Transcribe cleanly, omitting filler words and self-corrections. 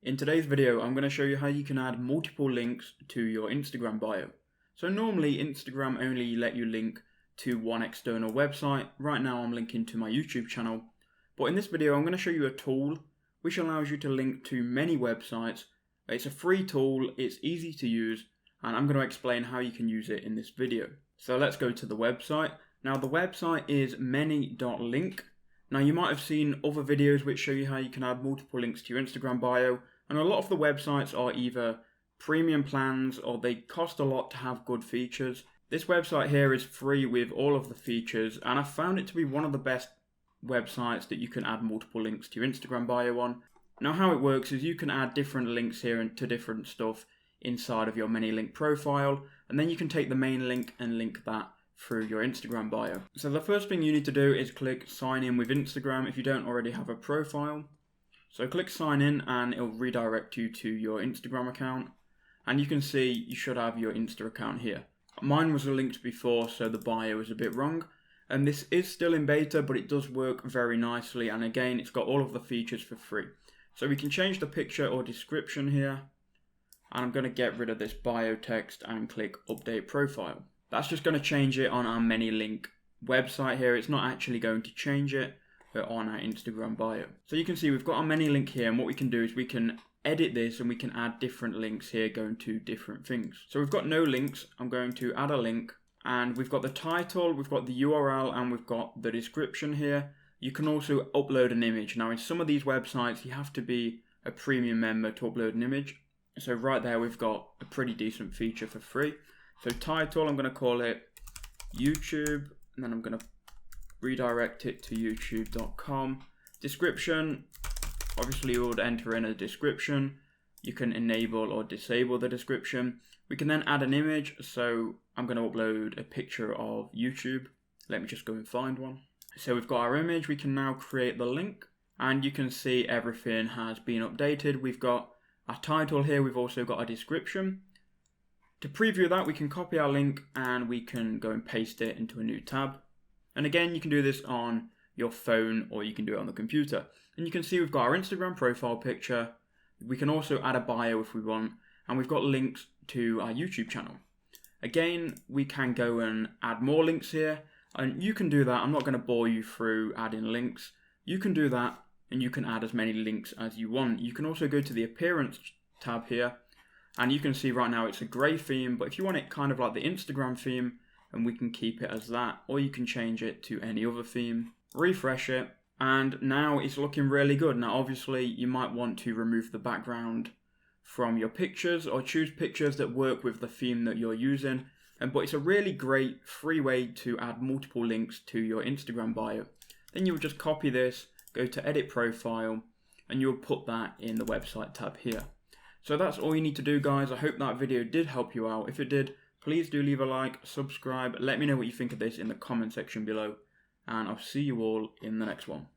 In today's video, I'm going to show you how you can add multiple links to your Instagram bio. So normally Instagram only let you link to one external website. Right now I'm linking to my YouTube channel. But in this video, I'm going to show you a tool which allows you to link to many websites. It's a free tool, it's easy to use, and I'm going to explain how you can use it in this video. So let's go to the website. Now the website is many.link. Now you might have seen other videos which show you how you can add multiple links to your Instagram bio, and a lot of the websites are either premium plans or they cost a lot to have good features. This website here is free with all of the features, and I found it to be one of the best websites that you can add multiple links to your Instagram bio on. Now how it works is you can add different links here to different stuff inside of your many link profile, and then you can take the main link and link that through your Instagram bio. So the first thing you need to do is click sign in with Instagram if you don't already have a profile. So click sign in and it'll redirect you to your Instagram account, and you can see you should have your Insta account here. Mine was linked before, so the bio is a bit wrong, and this is still in beta, but it does work very nicely, and again it's got all of the features for free. So we can change the picture or description here, and I'm going to get rid of this bio text and click update profile. That's just going to change it on our many link website here. It's not actually going to change it on our Instagram bio. So you can see we've got our many link here, and what we can do is we can edit this and we can add different links here going to different things. So we've got no links. I'm going to add a link, and we've got the title, we've got the URL, and we've got the description here. You can also upload an image. Now in some of these websites you have to be a premium member to upload an image. So right there we've got a pretty decent feature for free. So title, I'm going to call it YouTube, and then I'm going to redirect it to youtube.com. Description, obviously you would enter in a description. You can enable or disable the description. We can then add an image, so I'm going to upload a picture of YouTube. Let me just go and find one. So we've got our image, we can now create the link, and you can see everything has been updated. We've got our title here, we've also got a description. To preview that, we can copy our link and we can go and paste it into a new tab. And again, you can do this on your phone or you can do it on the computer. And you can see we've got our Instagram profile picture. We can also add a bio if we want, and we've got links to our YouTube channel. Again, we can go and add more links here, and you can do that. I'm not going to bore you through adding links. You can do that and you can add as many links as you want. You can also go to the appearance tab here, and you can see right now it's a grey theme, but if you want it kind of like the Instagram theme, and we can keep it as that, or you can change it to any other theme. Refresh it, and now it's looking really good. Now obviously you might want to remove the background from your pictures or choose pictures that work with the theme that you're using. But it's a really great free way to add multiple links to your Instagram bio. Then you'll just copy this, go to edit profile, and you'll put that in the website tab here. So that's all you need to do, guys. I hope that video did help you out. If it did, please do leave a like, subscribe, let me know what you think of this in the comment section below, and I'll see you all in the next one.